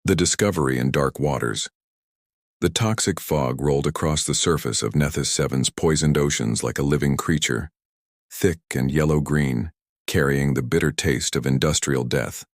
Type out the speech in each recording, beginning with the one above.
The discovery in dark waters. The toxic fog rolled across the surface of Nethys 7's poisoned oceans like a living creature, thick and yellow-green, carrying the bitter taste of industrial death.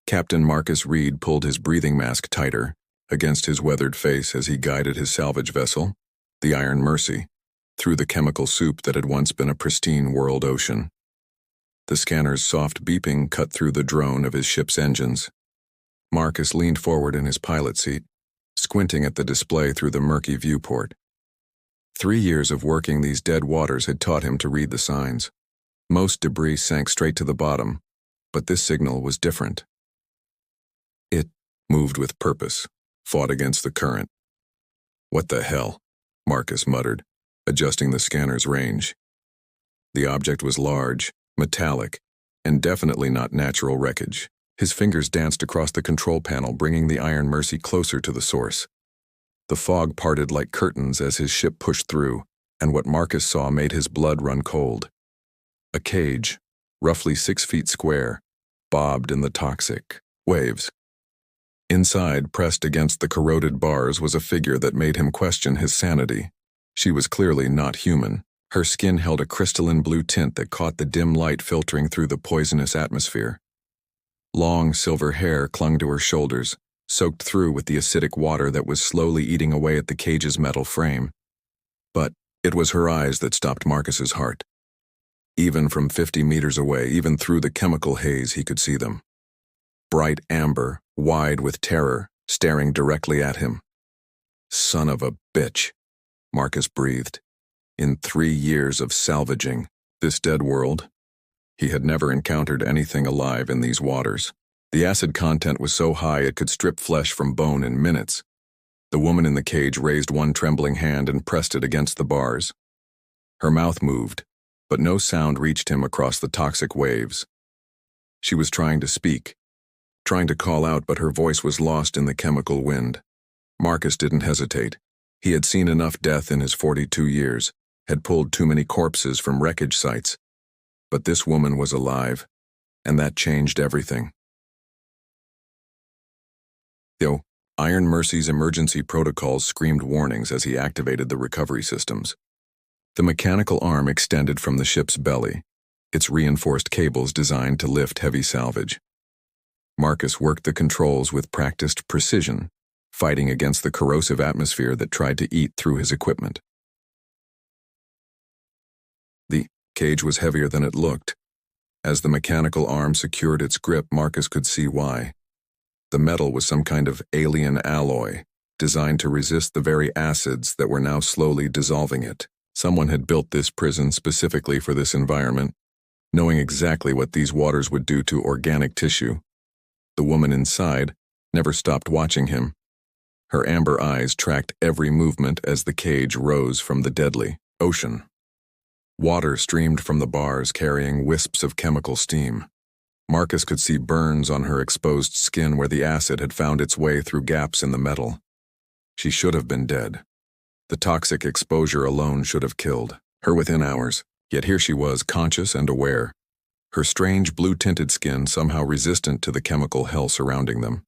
Captain Marcus Reed pulled his breathing mask tighter against his weathered face as he guided his salvage vessel, the Iron Mercy, through the chemical soup that had once been a pristine world ocean. The scanner's soft beeping cut through the drone of his ship's engines. Marcus leaned forward in his pilot seat, squinting at the display through the murky viewport. 3 years of working these dead waters had taught him to read the signs. Most debris sank straight to the bottom, but this signal was different. It moved with purpose, fought against the current. "What the hell?" Marcus muttered, adjusting the scanner's range. The object was large, metallic, and definitely not natural wreckage. His fingers danced across the control panel, bringing the Iron Mercy closer to the source. The fog parted like curtains as his ship pushed through, and what Marcus saw made his blood run cold. A cage, roughly 6 feet square, bobbed in the toxic waves. Inside, pressed against the corroded bars, was a figure that made him question his sanity. She was clearly not human. Her skin held a crystalline blue tint that caught the dim light filtering through the poisonous atmosphere. Long silver hair clung to her shoulders, soaked through with the acidic water that was slowly eating away at the cage's metal frame. But it was her eyes that stopped Marcus's heart. Even from 50 meters away, even through the chemical haze, he could see them. Bright amber, wide with terror, staring directly at him. "Son of a bitch," Marcus breathed. In 3 years of salvaging this dead world, he had never encountered anything alive in these waters. The acid content was so high it could strip flesh from bone in minutes. The woman in the cage raised one trembling hand and pressed it against the bars. Her mouth moved, but no sound reached him across the toxic waves. She was trying to speak, trying to call out, but her voice was lost in the chemical wind. Marcus didn't hesitate. He had seen enough death in his 42 years, had pulled too many corpses from wreckage sites. But this woman was alive, and that changed everything. The Iron Mercy's emergency protocols screamed warnings as he activated the recovery systems. The mechanical arm extended from the ship's belly, its reinforced cables designed to lift heavy salvage. Marcus worked the controls with practiced precision, fighting against the corrosive atmosphere that tried to eat through his equipment. The cage was heavier than it looked. As the mechanical arm secured its grip, Marcus could see why. The metal was some kind of alien alloy, designed to resist the very acids that were now slowly dissolving it. Someone had built this prison specifically for this environment, knowing exactly what these waters would do to organic tissue. The woman inside never stopped watching him. Her amber eyes tracked every movement as the cage rose from the deadly ocean. Water streamed from the bars, carrying wisps of chemical steam. Marcus could see burns on her exposed skin where the acid had found its way through gaps in the metal. She should have been dead. The toxic exposure alone should have killed her within hours, yet here she was, conscious and aware. Her strange blue-tinted skin somehow resistant to the chemical hell surrounding them.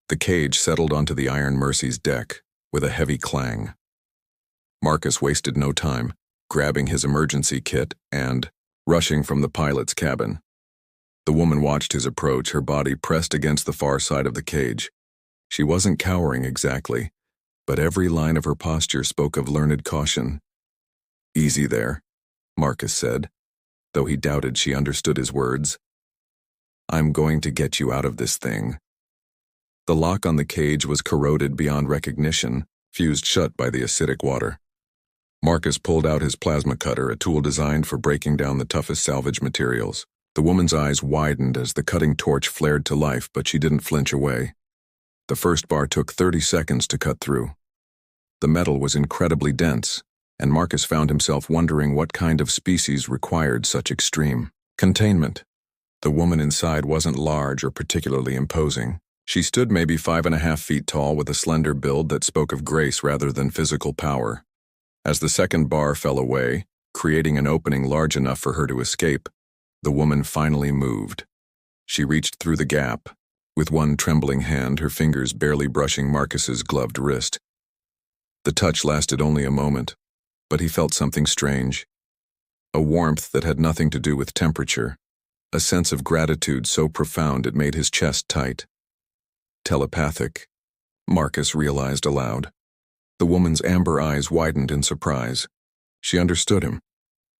The cage settled onto the Iron Mercy's deck with a heavy clang. Marcus wasted no time, grabbing his emergency kit and rushing from the pilot's cabin. The woman watched his approach, her body pressed against the far side of the cage. She wasn't cowering exactly, but every line of her posture spoke of learned caution. "Easy there," Marcus said, though he doubted she understood his words. "I'm going to get you out of this thing." The lock on the cage was corroded beyond recognition, fused shut by the acidic water. Marcus pulled out his plasma cutter, a tool designed for breaking down the toughest salvage materials. The woman's eyes widened as the cutting torch flared to life, but she didn't flinch away. The first bar took 30 seconds to cut through. The metal was incredibly dense, and Marcus found himself wondering what kind of species required such extreme containment. The woman inside wasn't large or particularly imposing. She stood maybe 5.5 feet tall with a slender build that spoke of grace rather than physical power. As the second bar fell away, creating an opening large enough for her to escape, the woman finally moved. She reached through the gap, with one trembling hand, her fingers barely brushing Marcus's gloved wrist. The touch lasted only a moment, but he felt something strange. A warmth that had nothing to do with temperature, a sense of gratitude so profound it made his chest tight. Telepathic, Marcus realized aloud. The woman's amber eyes widened in surprise. She understood him,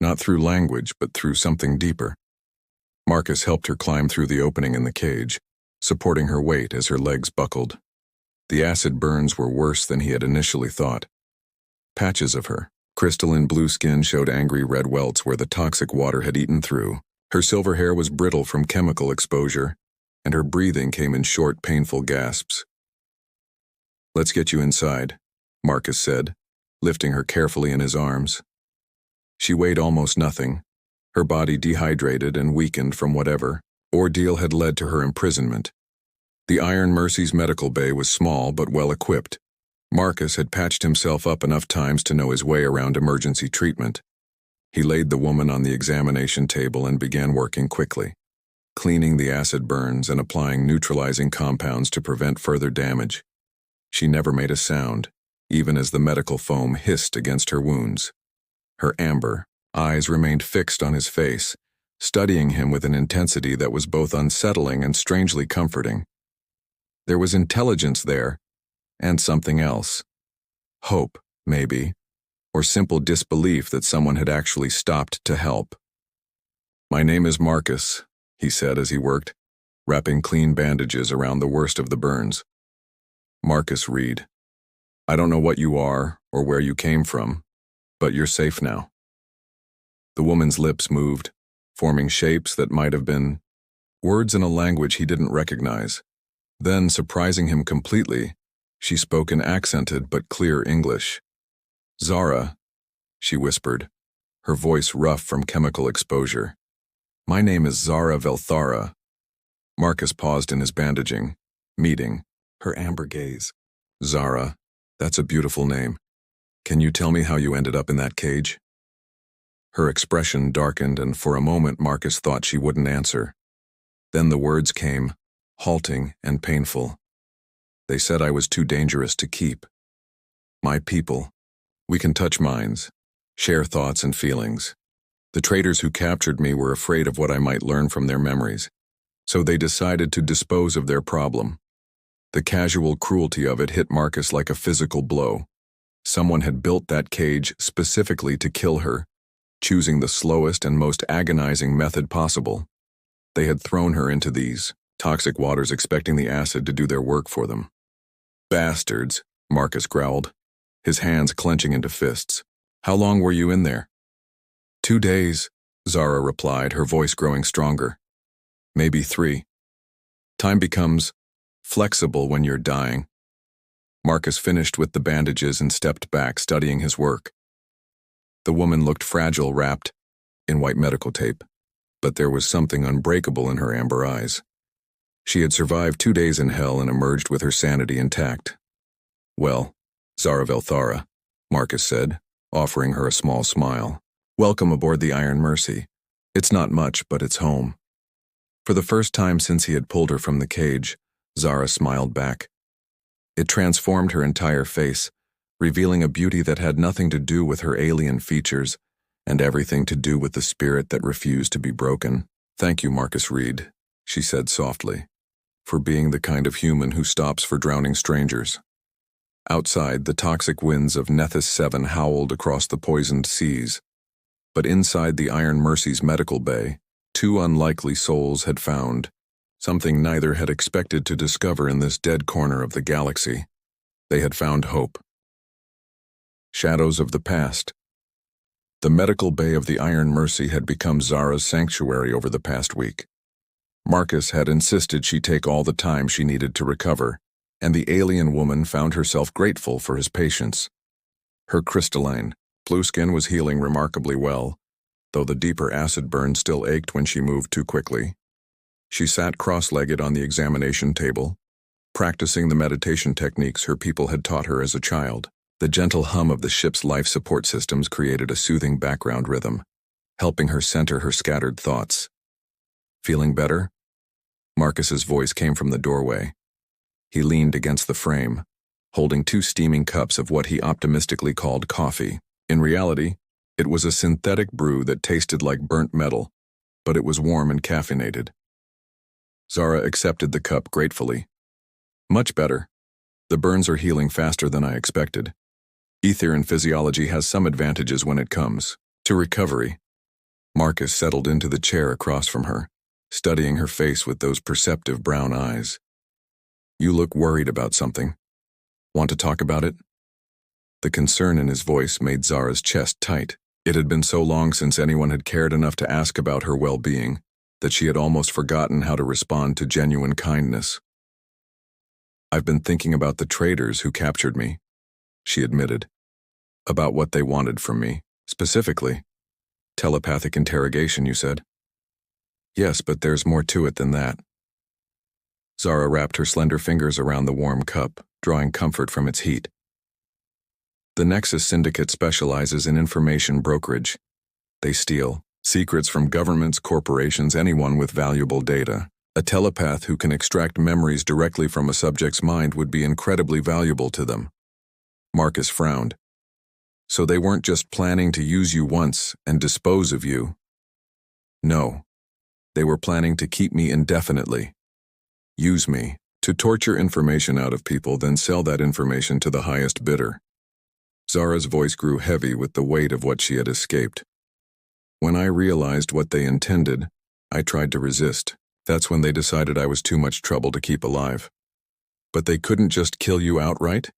not through language, but through something deeper. Marcus helped her climb through the opening in the cage, supporting her weight as her legs buckled. The acid burns were worse than he had initially thought. Patches of her crystalline blue skin showed angry red welts where the toxic water had eaten through. Her silver hair was brittle from chemical exposure, and her breathing came in short, painful gasps. "Let's get you inside," Marcus said, lifting her carefully in his arms. She weighed almost nothing, her body dehydrated and weakened from whatever ordeal had led to her imprisonment. The Iron Mercy's medical bay was small but well equipped. Marcus had patched himself up enough times to know his way around emergency treatment. He laid the woman on the examination table and began working quickly, cleaning the acid burns and applying neutralizing compounds to prevent further damage. She never made a sound, even as the medical foam hissed against her wounds. Her amber eyes remained fixed on his face, studying him with an intensity that was both unsettling and strangely comforting. There was intelligence there, and something else. Hope, maybe, or simple disbelief that someone had actually stopped to help. "My name is Marcus," he said as he worked, wrapping clean bandages around the worst of the burns. "Marcus Reed. I don't know what you are or where you came from, but you're safe now." The woman's lips moved, forming shapes that might have been words in a language he didn't recognize. Then, surprising him completely, she spoke in accented but clear English. "Zara," she whispered, her voice rough from chemical exposure. "My name is Zara Velthara." Marcus paused in his bandaging, meeting her amber gaze. "Zara, that's a beautiful name. Can you tell me how you ended up in that cage?" Her expression darkened, and for a moment Marcus thought she wouldn't answer. Then the words came, halting and painful. "They said I was too dangerous to keep. My people. We can touch minds, share thoughts and feelings. The traitors who captured me were afraid of what I might learn from their memories, so they decided to dispose of their problem." The casual cruelty of it hit Marcus like a physical blow. Someone had built that cage specifically to kill her, choosing the slowest and most agonizing method possible. They had thrown her into these toxic waters expecting the acid to do their work for them. "Bastards," Marcus growled, his hands clenching into fists. "How long were you in there?" 2 days, Zara replied, her voice growing stronger. "Maybe 3. Time becomes flexible when you're dying." Marcus finished with the bandages and stepped back, studying his work. The woman looked fragile, wrapped in white medical tape, but there was something unbreakable in her amber eyes. She had survived 2 days in hell and emerged with her sanity intact. "Well, Zara Velthara," Marcus said, offering her a small smile. "Welcome aboard the Iron Mercy. It's not much, but it's home." For the first time since he had pulled her from the cage, Zara smiled back. It transformed her entire face, revealing a beauty that had nothing to do with her alien features and everything to do with the spirit that refused to be broken. "Thank you, Marcus Reed," she said softly, "for being the kind of human who stops for drowning strangers." Outside, the toxic winds of Nethys 7 howled across the poisoned seas, but inside the Iron Mercy's medical bay, 2 unlikely souls had found something neither had expected to discover in this dead corner of the galaxy. They had found hope. Shadows of the past. The medical bay of the Iron Mercy had become Zara's sanctuary over the past week. Marcus had insisted she take all the time she needed to recover, and the alien woman found herself grateful for his patience. Her crystalline blue skin was healing remarkably well, though the deeper acid burn still ached when she moved too quickly. She sat cross-legged on the examination table, practicing the meditation techniques her people had taught her as a child. The gentle hum of the ship's life support systems created a soothing background rhythm, helping her center her scattered thoughts. "Feeling better?" Marcus's voice came from the doorway. He leaned against the frame, holding 2 steaming cups of what he optimistically called coffee. In reality, it was a synthetic brew that tasted like burnt metal, but it was warm and caffeinated. Zara accepted the cup gratefully. Much better. The burns are healing faster than I expected. Ether and physiology has some advantages when it comes to recovery. Marcus settled into the chair across from her, studying her face with those perceptive brown eyes. You look worried about something. Want to talk about it? The concern in his voice made Zara's chest tight. It had been so long since anyone had cared enough to ask about her well-being that she had almost forgotten how to respond to genuine kindness. I've been thinking about the traitors who captured me, she admitted. About what they wanted from me, specifically. Telepathic interrogation, you said? Yes, but there's more to it than that. Zara wrapped her slender fingers around the warm cup, drawing comfort from its heat. The Nexus Syndicate specializes in information brokerage. They steal secrets from governments, corporations, anyone with valuable data. A telepath who can extract memories directly from a subject's mind would be incredibly valuable to them. Marcus frowned. So they weren't just planning to use you once and dispose of you. No, they were planning to keep me indefinitely. Use me to torture information out of people, then sell that information to the highest bidder. Zara's voice grew heavy with the weight of what she had escaped. When I realized what they intended, I tried to resist. That's when they decided I was too much trouble to keep alive. But they couldn't just kill you outright?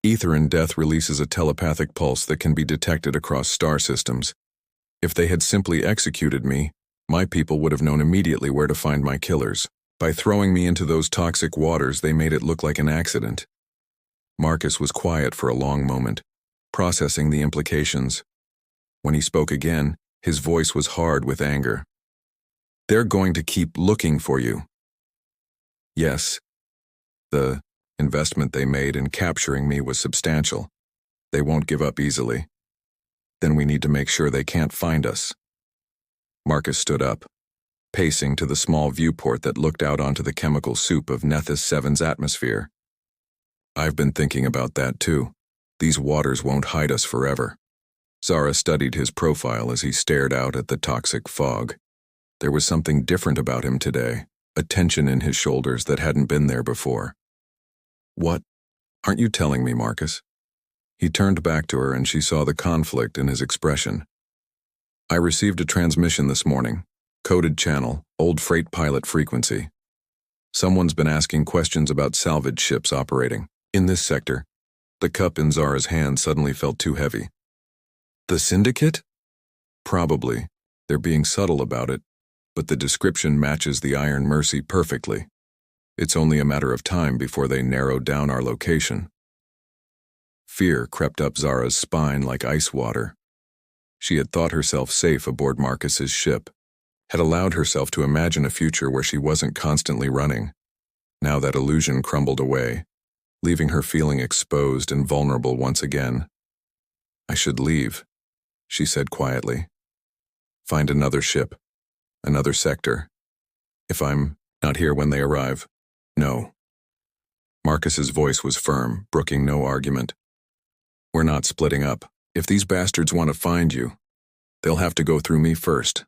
Ether in death releases a telepathic pulse that can be detected across star systems. If they had simply executed me, my people would have known immediately where to find my killers. By throwing me into those toxic waters, they made it look like an accident. Marcus was quiet for a long moment, processing the implications. When he spoke again, his voice was hard with anger. They're going to keep looking for you. Yes. The investment they made in capturing me was substantial. They won't give up easily. Then we need to make sure they can't find us. Marcus stood up, pacing to the small viewport that looked out onto the chemical soup of Nethys 7's atmosphere. I've been thinking about that too. These waters won't hide us forever. Zara studied his profile as he stared out at the toxic fog. There was something different about him today, a tension in his shoulders that hadn't been there before. What? Aren't you telling me, Marcus? He turned back to her and she saw the conflict in his expression. I received a transmission this morning. Coded channel, old freight pilot frequency. Someone's been asking questions about salvage ships operating in this sector. The cup in Zara's hand suddenly felt too heavy. The Syndicate? Probably. They're being subtle about it, but the description matches the Iron Mercy perfectly. It's only a matter of time before they narrow down our location. Fear crept up Zara's spine like ice water. She had thought herself safe aboard Marcus's ship, had allowed herself to imagine a future where she wasn't constantly running. Now that illusion crumbled away, leaving her feeling exposed and vulnerable once again. I should leave, she said quietly. Find another ship, another sector. If I'm not here when they arrive, no. Marcus's voice was firm, brooking no argument. We're not splitting up. If these bastards want to find you, they'll have to go through me first.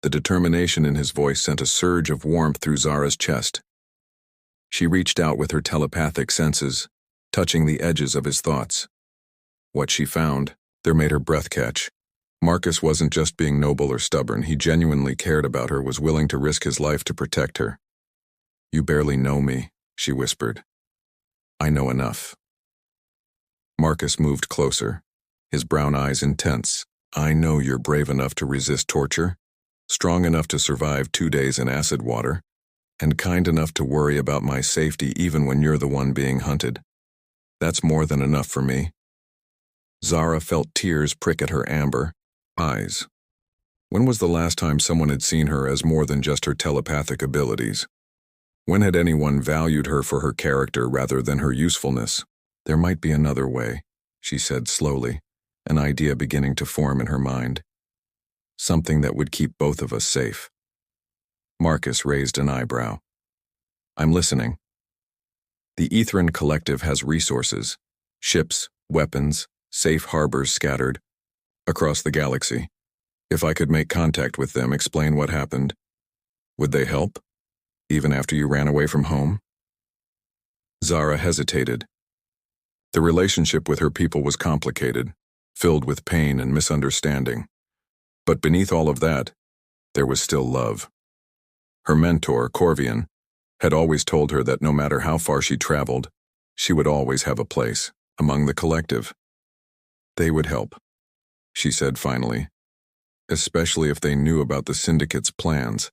The determination in his voice sent a surge of warmth through Zara's chest. She reached out with her telepathic senses, touching the edges of his thoughts. What she found, there made her breath catch. Marcus wasn't just being noble or stubborn, he genuinely cared about her, was willing to risk his life to protect her. You barely know me, she whispered. I know enough. Marcus moved closer, his brown eyes intense. I know you're brave enough to resist torture, strong enough to survive 2 days in acid water, and kind enough to worry about my safety even when you're the one being hunted. That's more than enough for me. Zara felt tears prick at her amber eyes. When was the last time someone had seen her as more than just her telepathic abilities? When had anyone valued her for her character rather than her usefulness? There might be another way, she said slowly, an idea beginning to form in her mind. Something that would keep both of us safe. Marcus raised an eyebrow. I'm listening. The Ethran Collective has resources, ships, weapons, safe harbors scattered across the galaxy. If I could make contact with them, explain what happened, would they help, even after you ran away from home? Zara hesitated. The relationship with her people was complicated, filled with pain and misunderstanding. But beneath all of that, there was still love. Her mentor, Corvian, had always told her that no matter how far she traveled, she would always have a place among the collective. They would help, she said finally, especially if they knew about the Syndicate's plans.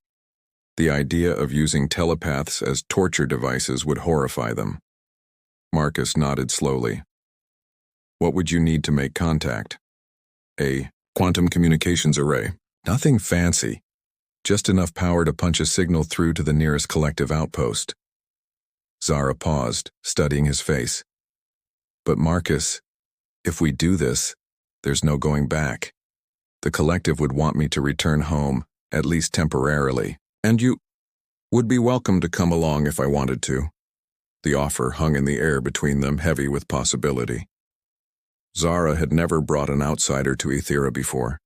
The idea of using telepaths as torture devices would horrify them. Marcus nodded slowly. What would you need to make contact? A quantum communications array. Nothing fancy. Just enough power to punch a signal through to the nearest collective outpost. Zara paused, studying his face. But Marcus, if we do this, there's no going back. The collective would want me to return home, at least temporarily, and you would be welcome to come along if I wanted to. The offer hung in the air between them, heavy with possibility. Zara had never brought an outsider to Ethera before.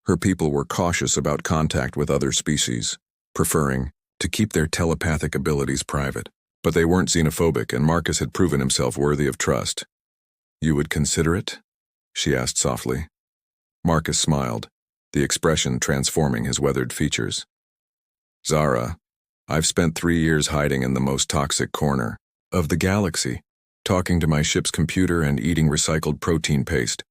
Her people were cautious about contact with other species, preferring to keep their telepathic abilities private. But they weren't xenophobic, and Marcus had proven himself worthy of trust. You would consider it? She asked softly. Marcus smiled, the expression transforming his weathered features. Zara, I've spent 3 years hiding in the most toxic corner of the galaxy, talking to my ship's computer and eating recycled protein paste.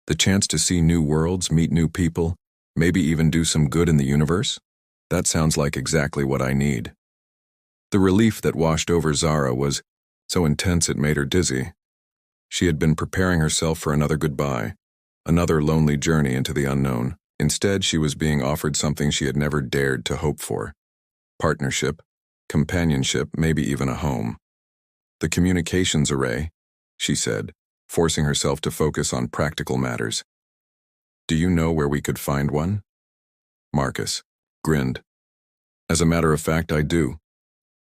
The chance to see new worlds, meet new people, maybe even do some good in the universe? That sounds like exactly what I need. The relief that washed over Zara was so intense it made her dizzy. She had been preparing herself for another goodbye, another lonely journey into the unknown. Instead, she was being offered something she had never dared to hope for. Partnership, companionship, maybe even a home. The communications array, she said, forcing herself to focus on practical matters. Do you know where we could find one? Marcus grinned. As a matter of fact, I do.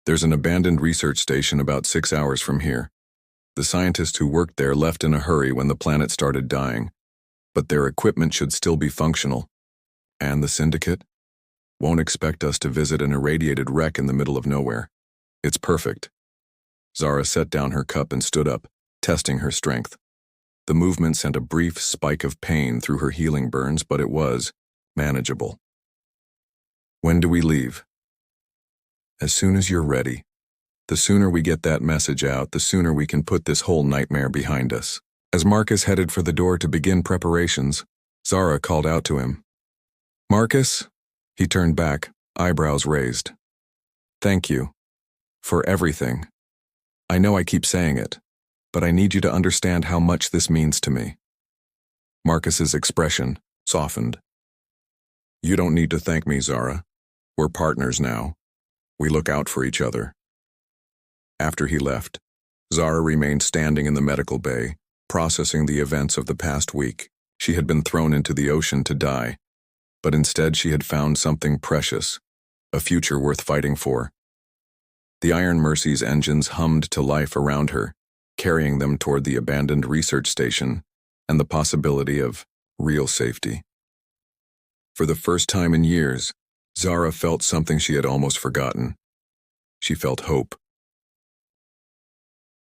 There's an abandoned research station about 6 hours from here. The scientists who worked there left in a hurry when the planet started dying, but their equipment should still be functional. And the Syndicate won't expect us to visit an irradiated wreck in the middle of nowhere. It's perfect. Zara set down her cup and stood up, testing her strength. The movement sent a brief spike of pain through her healing burns, but it was manageable. When do we leave? As soon as you're ready. The sooner we get that message out, the sooner we can put this whole nightmare behind us. As Marcus headed for the door to begin preparations, Zara called out to him. Marcus? He turned back, eyebrows raised. Thank you. For everything. I know I keep saying it, but I need you to understand how much this means to me. Marcus's expression softened. You don't need to thank me, Zara. We're partners now. We look out for each other. After he left, Zara remained standing in the medical bay, processing the events of the past week. She had been thrown into the ocean to die, but instead she had found something precious, a future worth fighting for. The Iron Mercy's engines hummed to life around her, carrying them toward the abandoned research station and the possibility of real safety. For the first time in years, Zara felt something she had almost forgotten. She felt hope.